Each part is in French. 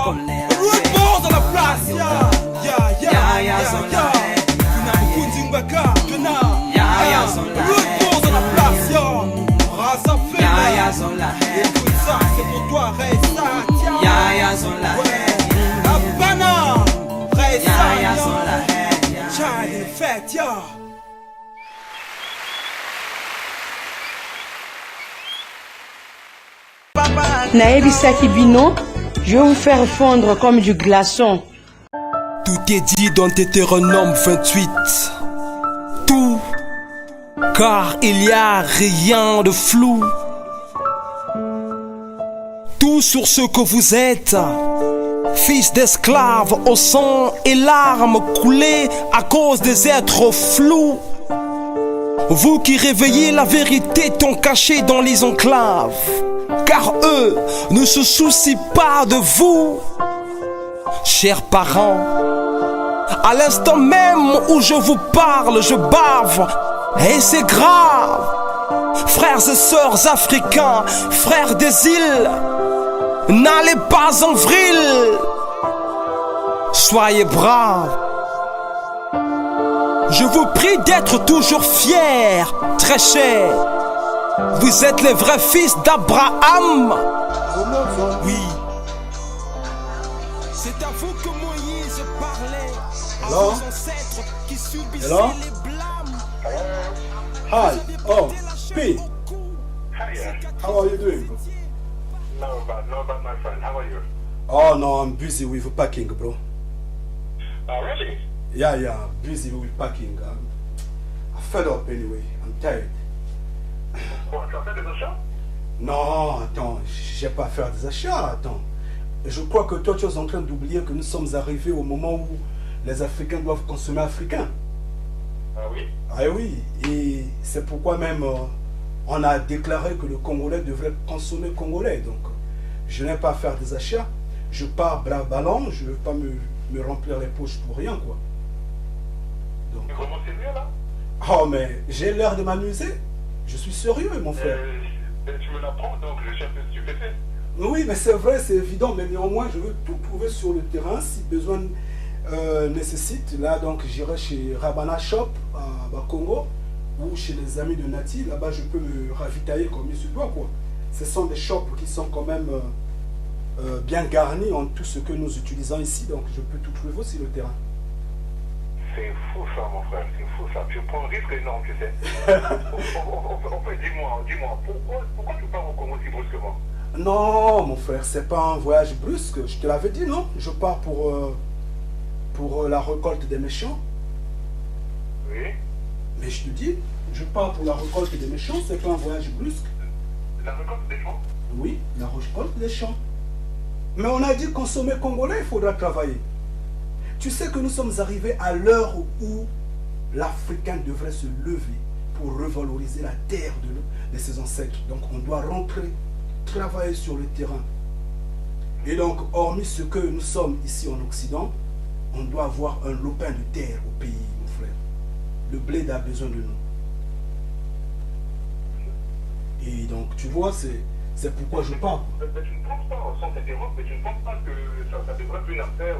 Root balls dans la place, Root balls dans la place, Raza fait, écoute ça, c'est pour toi, Reza, Habana, Reza, Child Effect, Naebi Sakibino, je vais vous faire fondre comme du glaçon. Tout est dit dans Deutéronome 28. Tout, car il n'y a rien de flou. Tout sur ce que vous êtes, fils d'esclaves au sang et larmes coulées à cause des êtres flous. Vous qui réveillez la vérité tant cachée dans les enclaves, car eux ne se soucient pas de vous. Chers parents, à l'instant même où je vous parle, je bave, et c'est grave. Frères et sœurs africains, frères des îles, n'allez pas en vrille. Soyez braves. Je vous prie d'être toujours fiers, très chers. Vous êtes les vrais fils d'Abraham. Oui. C'est à vous que Moïse parlait, à vos ancêtres qui subissaient les blâmes. Hi, oh, P. Hiya. How are you doing? No, but my friend, how are you? Oh no, I'm busy with packing, bro. Oh, really? Yeah, busy with packing. I'm fed up anyway. I'm tired. Quoi, tu as fait des achats? Non, attends, j'ai pas à faire des achats, attends. Je crois que toi tu es en train d'oublier que nous sommes arrivés au moment où les Africains doivent consommer africain. Ah oui? Ah oui, et c'est pourquoi même on a déclaré que le Congolais devrait consommer congolais. Donc je n'ai pas à faire des achats, je pars bras ballants, je ne vais pas me remplir les poches pour rien, quoi. Donc, Tu commences sérieux là? oh mais j'ai l'air de m'amuser, je suis sérieux mon frère. Tu me l'apprends, donc je suis un peu stupéfait. Oui, mais c'est vrai, c'est évident, mais néanmoins je veux tout trouver sur le terrain si besoin nécessite. Là donc j'irai chez Rabana Shop à Bakongo ou chez les amis de Nati, là-bas je peux me ravitailler comme il se doit, quoi. Ce sont des shops qui sont quand même bien garnis en tout ce que nous utilisons ici, donc je peux tout trouver sur le terrain. C'est fou ça mon frère, c'est fou ça. Tu prends un risque énorme, tu sais. En fait, dis-moi, pourquoi tu pars au Congo si brusquement? Non mon frère, c'est pas un voyage brusque, je te l'avais dit, non? Je pars pour la récolte des méchants. Oui. Mais je te dis, je pars pour la récolte des méchants, c'est pas un voyage brusque. La récolte des champs? Oui, la récolte des champs. Mais on a dit consommer congolais, il faudra travailler. Tu sais que nous sommes arrivés à l'heure où l'Africain devrait se lever pour revaloriser la terre de ses ancêtres. Donc on doit rentrer, travailler sur le terrain. Et donc, hormis ce que nous sommes ici en Occident, on doit avoir un lopin de terre au pays, mon frère. Le blé a besoin de nous. Et donc, tu vois, c'est pourquoi je parle. Mais tu ne penses pas, sans t'interrompre, mais tu ne penses pas que ça devrait être une affaire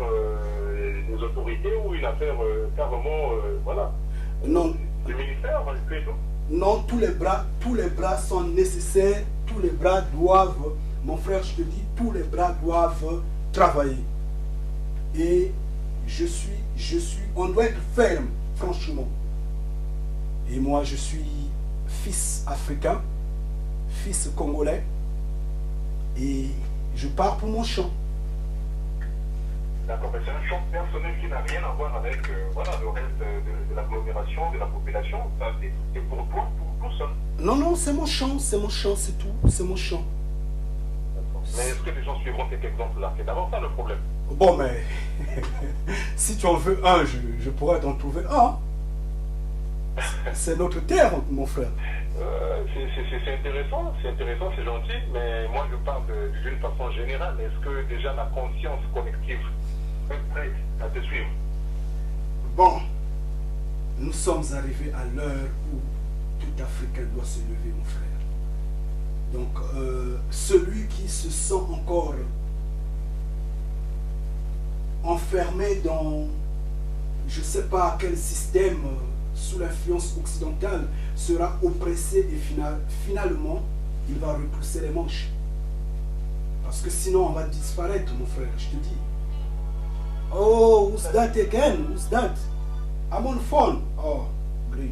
des autorités ou une affaire carrément, voilà, Non. du ministère et tout? Non, tous les bras sont nécessaires, tous les bras doivent, mon frère, je te dis, tous les bras doivent travailler. Et on doit être ferme, franchement. Et moi, je suis fils africain, fils congolais, et je pars pour mon champ. D'accord, mais c'est un champ personnel qui n'a rien à voir avec voilà, le reste de l'agglomération, de la population. C'est pour toi, pour tout seul. Non, c'est mon champ, c'est tout, c'est mon champ. Mais est-ce que les gens suivront cet exemple-là? C'est d'abord ça le problème. Bon, mais si tu en veux un, je pourrais t'en trouver un. C'est notre terre, mon frère. C'est intéressant, c'est gentil, mais moi je parle d'une façon générale. Est-ce que déjà la conscience collective est prête à te suivre? Bon, nous sommes arrivés à l'heure où tout Africain doit se lever, mon frère. Donc, celui qui se sent encore enfermé dans, je ne sais pas quel système, sous l'influence occidentale, sera oppressé et finalement, il va repousser les manches. Parce que sinon, on va disparaître, mon frère, je te dis. Oh, who's that again? Who's that? I'm on phone. Oh, great.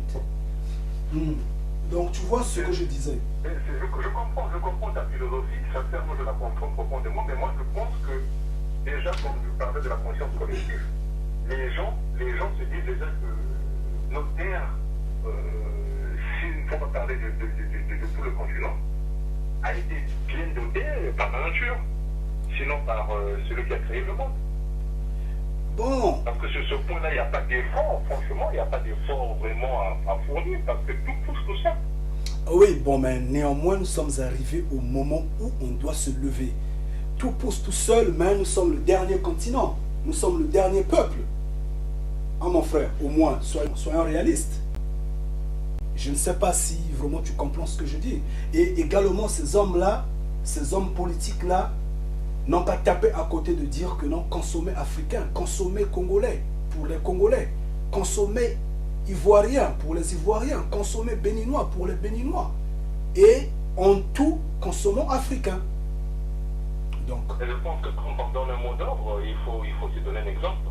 Donc, tu vois ce que je disais. Je comprends ta philosophie, sincèrement, je la comprends profondément, mais moi, je pense que, déjà, comme je parlais de la conscience collective, les gens se disent déjà que notre terre, s'il ne faut pas parler de tout le continent, a été pleine d'odeurs par la nature, sinon par celui qui a créé le monde. Bon. Parce que sur ce point-là, il n'y a pas d'effort, franchement, il n'y a pas d'effort vraiment à fournir, parce que tout pousse tout ça. Oui, bon, mais néanmoins, nous sommes arrivés au moment où on doit se lever. Tout pousse tout seul, mais nous sommes le dernier continent. Nous sommes le dernier peuple. Ah, mon frère, au moins, soyons réalistes. Je ne sais pas si vraiment tu comprends ce que je dis. Et également, ces hommes-là, ces hommes politiques-là, n'ont pas tapé à côté de dire que non, consommer africain, consommer congolais pour les Congolais, consommer ivoirien pour les Ivoiriens, consommer béninois pour les Béninois. Et en tout, consommons africain. Donc, et je pense que quand on donne un mot d'ordre, il faut se donner un exemple.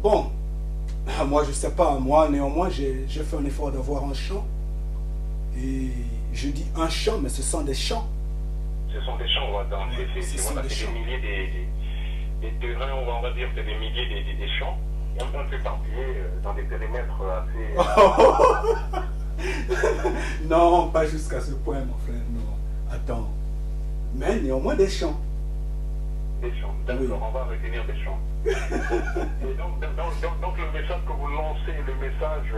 Bon, moi je sais pas, moi néanmoins j'ai fait un effort d'avoir un champ. Et je dis un champ, mais ce sont des champs. Ce sont des champs, voilà, c'est des milliers des terrains, on va dire, c'est des milliers des champs, un peu éparpillés dans des périmètres assez... Non, pas jusqu'à ce point, mon frère, non. Attends. Mais néanmoins des champs. Des champs, d'accord, oui. On va retenir des champs. Et donc, le message que vous lancez, le message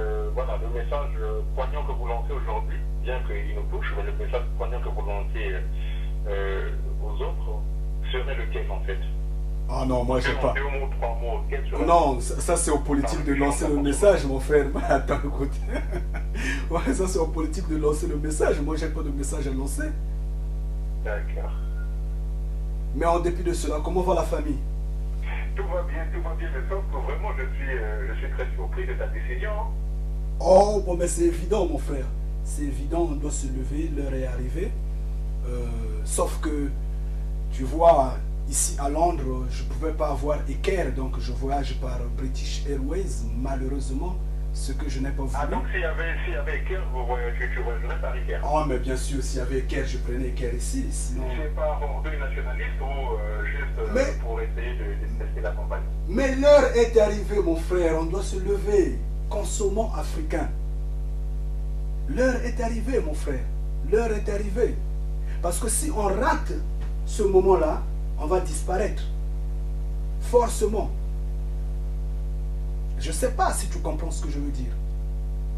poignant que vous lancez aujourd'hui, bien qu'il nous touche, mais le message poignant que vous lancez aux autres serait lequel en fait? Ah non, moi j'ai pas. 2 mots, 3 mots, non, ça c'est aux politiques de lancer le message, mon frère. Attends, écoute. Ouais, ça c'est aux politiques de lancer le message. Moi j'ai pas de message à lancer. D'accord. Mais en dépit de cela, comment va la famille? Tout va bien, mais sauf que vraiment je suis très surpris de ta décision. Oh, bon, mais c'est évident, mon frère. C'est évident, on doit se lever, l'heure est arrivée. Sauf que, tu vois, ici à Londres, je ne pouvais pas avoir Eker, donc je voyage par British Airways, malheureusement, ce que je n'ai pas voulu. Ah, donc s'il y avait Eker, tu voyagerais par Eker? Oh, mais bien sûr, s'il y avait Eker, je prenais Eker ici, sinon... C'est pas orgueil nationaliste ou juste pour essayer de tester la campagne? Mais l'heure est arrivée, mon frère, on doit se lever. Consommons africain. L'heure est arrivée, mon frère. L'heure est arrivée. Parce que si on rate ce moment-là, on va disparaître. Forcément. Je ne sais pas si tu comprends ce que je veux dire.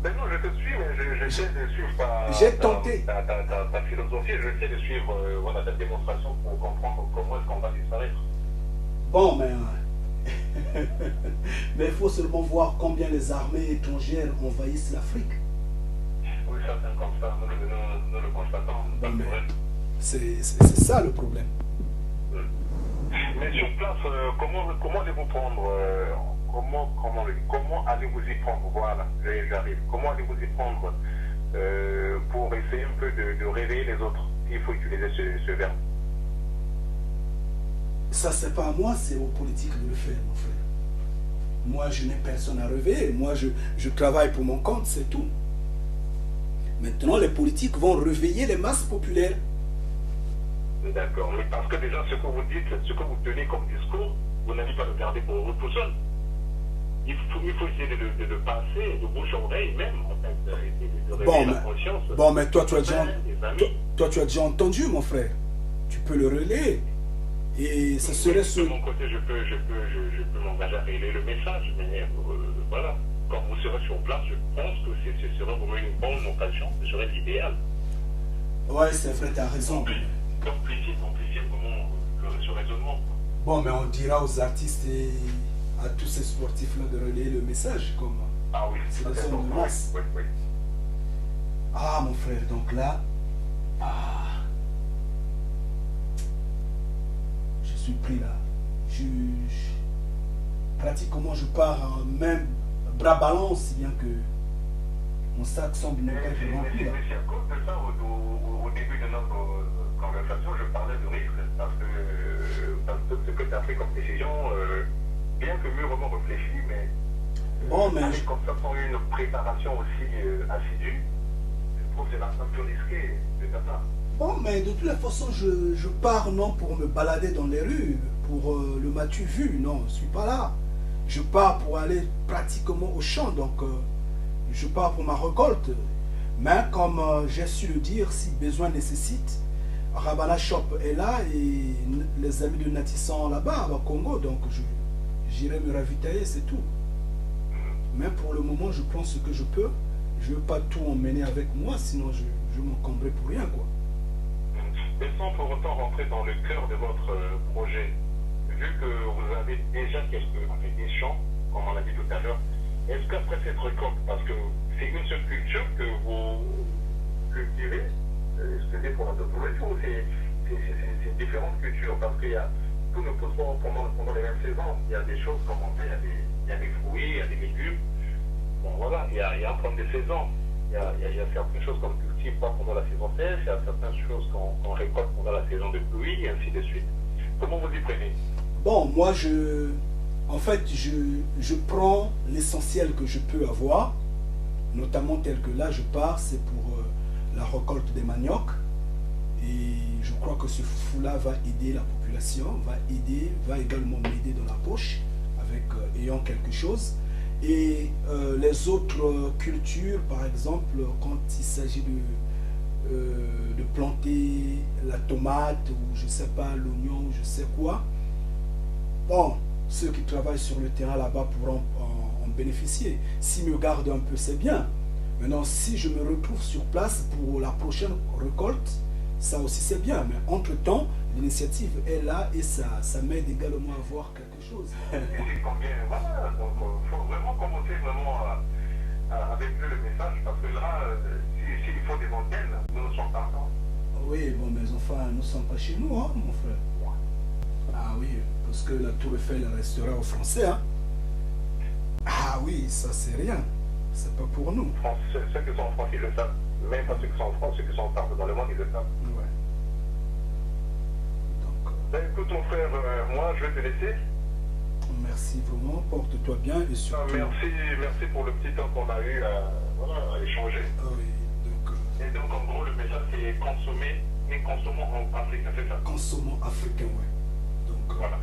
Ben non, je te suis, mais j'essaie de suivre ta philosophie, j'essaie de suivre ta démonstration pour comprendre comment est-ce qu'on va disparaître. Bon, mais... mais il faut seulement voir combien les armées étrangères envahissent l'Afrique. Oui, ça c'est un constat, nous le constatons. C'est ça le problème. Mais sur place, comment allez-vous prendre comment allez-vous y prendre? Voilà, j'arrive. Comment allez-vous y prendre pour essayer un peu de réveiller les autres? Il faut utiliser ce verbe. Ça, c'est pas à moi, c'est aux politiques de le faire, mon frère. Moi, je n'ai personne à réveiller. Moi, je travaille pour mon compte, c'est tout. Maintenant, les politiques vont réveiller les masses populaires. D'accord, mais parce que déjà, ce que vous dites, ce que vous tenez comme discours, vous n'allez pas le garder pour vous tout seul. Il faut essayer de passer de bouche à oreille même, en fait, essayer de réveiller la conscience. Bon, mais toi, tu as déjà entendu, mon frère. Tu peux le relayer. Et ça serait de mon côté, je peux m'engager à relayer le message, mais voilà. Quand vous serez sur place, je pense que ce serait vraiment une bonne occasion, ce serait l'idéal. Ouais, c'est vrai, tu as raison. D'amplifier vraiment ce raisonnement. Bon, mais on dira aux artistes et à tous ces sportifs-là de relayer le message, comme c'est la zone de masse. Oui. Ah, mon frère, donc là, je suis pris là. Je pratiquement je pars même bras ballants, si bien que mon sac semble ne pas être rempli. Mais c'est à cause de ça, au début de notre conversation, je parlais de risque, parce que ce que tu as fait comme décision, bien que mûrement réfléchi, mais Bon, mais avec comme ça, sans une préparation aussi assidue, je trouve que c'est un peu risqué de faire ça. Bon, mais de toutes les façons, je pars non pour me balader dans les rues, pour le m'as-tu vu, non, je ne suis pas là. Je pars pour aller pratiquement au champ, donc je pars pour ma récolte. Mais comme j'ai su le dire, si besoin nécessite, Rabana Shop est là et les amis de Nati sont là-bas, au Congo, donc j'irai me ravitailler, c'est tout. Mais pour le moment, je prends ce que je peux. Je ne veux pas tout emmener avec moi, sinon je m'encombrerai pour rien, quoi. Et sans pour autant rentrer dans le cœur de votre projet, vu que vous avez déjà des champs, comme on l'a dit tout à l'heure, est-ce qu'après cette récolte, parce que c'est une seule culture que vous cultivez, c'est pour la nourriture, c'est différentes cultures, parce qu'il y a, tout ne pousse pas pendant les mêmes saisons, il y a des choses comme on fait, il y a des fruits, il y a des légumes, bon voilà, il y a un problème de saison. Il y a certaines choses qu'on cultive pas pendant la saison sèche, il y a certaines choses qu'on récolte pendant la saison de pluie, et ainsi de suite. Comment vous y prenez? Bon, moi, en fait, je prends l'essentiel que je peux avoir, notamment tel que là, je pars, c'est pour la récolte des maniocs. Et je crois que ce fou-là va aider la population, va également m'aider dans la poche, avec ayant quelque chose. Et les autres cultures, par exemple, quand il s'agit de planter la tomate, ou je sais pas, l'oignon, ou je sais quoi, bon, ceux qui travaillent sur le terrain là-bas pourront en bénéficier. S'ils me gardent un peu, c'est bien. Maintenant, si je me retrouve sur place pour la prochaine récolte, ça aussi c'est bien. Mais entre-temps, l'initiative est là et ça m'aide également à voir quelque chose. Voilà, donc il faut vraiment commencer avec eux le message, parce que là, s'il faut des antennes, nous ne sommes pas encore. Oui, bon, mais enfin, nous ne sommes pas chez nous, hein, mon frère. Ah oui, parce que la Tour Eiffel restera aux Français. Hein. Ah oui, ça c'est rien. C'est pas pour nous. Ceux qui sont en France, ils le savent. Même pas ceux qui sont en France, ceux qui sont partout dans le monde, ils le savent. Ouais. Donc, Ben, écoute mon frère, moi je vais te laisser. merci vraiment, porte-toi bien et surtout... Merci pour le petit temps qu'on a eu à échanger. Ah oui, donc... Et donc en gros le message c'est consommer, mais consommons en africain, c'est ça? Consommons africain, ouais. Donc, voilà.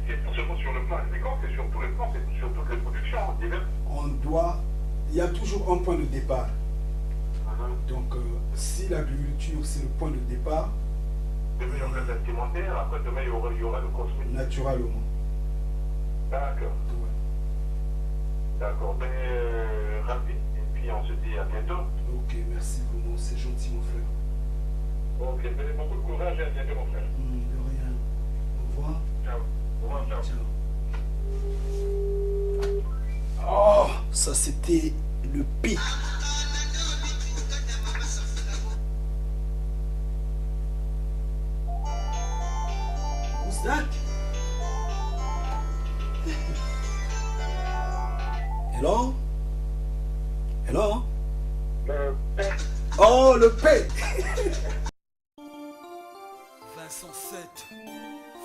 C'est pas seulement sur le plan agricole, c'est sur tous les plans, c'est sur toutes les productions diverses. on doit... Il y a toujours un point de départ. Donc, si l'agriculture, c'est le point de départ... Demain, il y aura l'alimentaire, après demain, il y aura le cosmétique. Naturellement. D'accord. Ouais. D'accord. Ben, rapide. Et puis, on se dit à bientôt. Ok, merci vraiment, c'est gentil, mon frère. Ok, ben, beaucoup de courage et à bientôt, mon frère. De rien. Au revoir. Ciao. Au revoir, ciao. Ciao. Oh, ça c'était le pic. Who's that? Hello? Hello? Oh, le P! Vincent 7,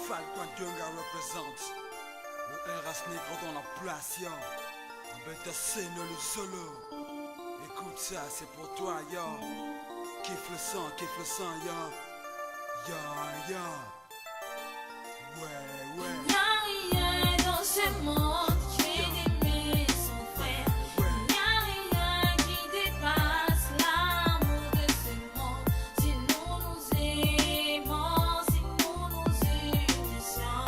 Falcon Djunga représente le race négro dans la place, yo. Bête scène le solo. Écoute ça, c'est pour toi, yo. Kiffe le sang, yo. Yo, yo. Ouais, ouais. Il n'y a rien dans ce monde qui est aimé son frère. Il n'y a rien qui dépasse l'amour de ce monde. Si nous nous aimons, si nous nous unissons.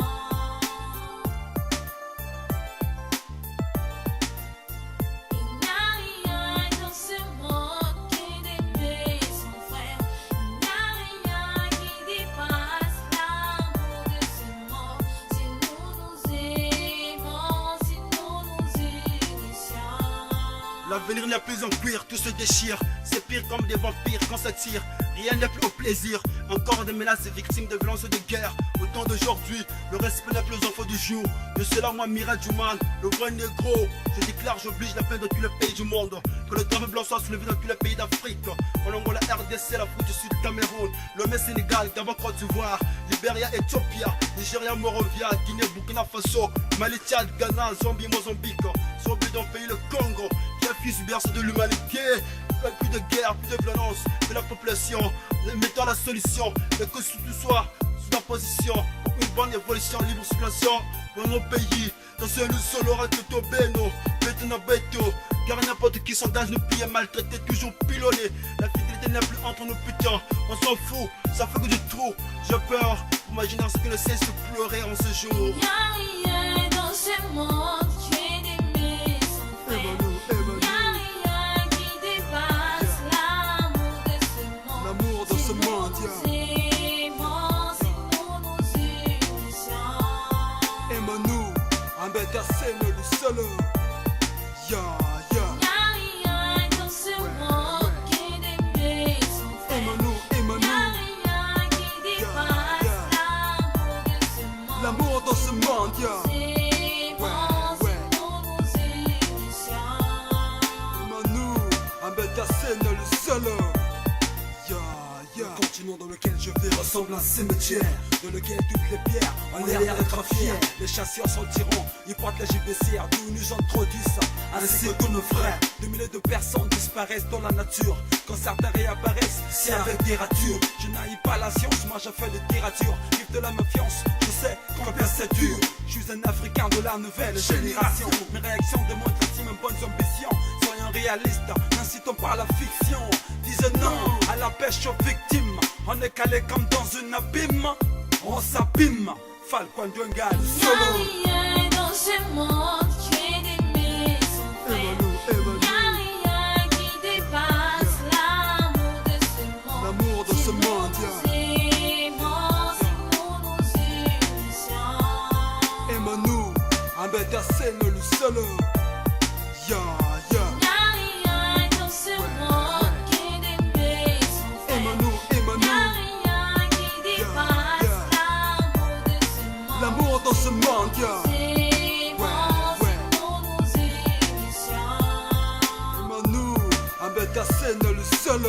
Il n'y a rien dans ce monde qui est aimé son frère. Il n'y a rien qui dépasse l'amour de ce monde. Si nous nous aimons, si nous nous unissions. L'avenir n'est plus en cuir, tout se déchire. C'est pire comme des vampires quand ça tire. Rien n'est plus au plaisir, encore des menaces et victimes de violences de guerre. Au temps d'aujourd'hui, le respect n'est plus aux enfants du jour. De cela, moi, Mira Duman, le vrai négro. Je déclare, j'oblige la paix dans tous les pays du monde. Que le drapeau blanc soit soulevé dans tous les pays d'Afrique. En Angola, RDC, l'Afrique du Sud, Cameroun, le Sénégal, Gabon, Côte d'Ivoire, Libéria, Éthiopie, Nigeria, Morovia, Guinée, Burkina Faso, Mali, Tchad, Ghana, Zambie, Mozambique. Zambie dans le pays, le Congo, qui a fils du berceau de l'humanité. Plus de guerre, plus de violence, de la population, mettons la solution, mais que tout soit sous la position, une bonne évolution, libre circulation dans nos pays, dans ce nous solo, reste tout beno, béton béto, car n'importe qui s'engage, nous piller, maltraité, toujours pilonné, la fidélité n'est plus entre nous putains, on s'en fout, ça fait que du trou, j'ai peur, imaginer ce que ne cesse de pleurer en ce jour. Y'a rien dans ce monde qui est d'aimer son frère. L'amour de ce monde, aime-nous, embête assez le seul. Ya, ya. Y'a rien dans ce monde qui est d'aimer son frère. Aime-nous, Y'a rien qui dépasse l'amour de ce monde. l'amour dans ce monde, ya. Aime-nous, embête assez le seul. Le continent dans lequel je vis ressemble à un cimetière, dans lequel toutes les pierres ont l'air d'être fiers. Les chasseurs sont tyrans, ils portent la JBCR, d'où nous introduisent ainsi que nos frères. Des milliers de personnes disparaissent dans la nature, quand certains réapparaissent, c'est avec des ratures. Je n'haïs pas la science, moi je fais littérature. Vive de la méfiance, je sais combien c'est dur. Je suis un Africain de la nouvelle génération. Mes réactions démontrent ainsi mes bonnes ambitions. Soyons réalistes, n'incitons pas à la fiction. Disons non à la pêche aux victimes. On est calé comme dans un abîme. On s'abîme. Falcon Dwenga, solo. Y'a rien dans ce monde qui est d'aimer son frère. Y'a rien qui dépasse l'amour de ce monde. L'amour de ce monde, aime-nous, embête assez le seul. Ya, ya. Y'a rien dans ce monde qui est d'aimer son frère. Aime-nous, Y'a rien qui dépasse l'amour de ce monde. l'amour dans ce monde, ya. Aime-nous, embête assez le seul.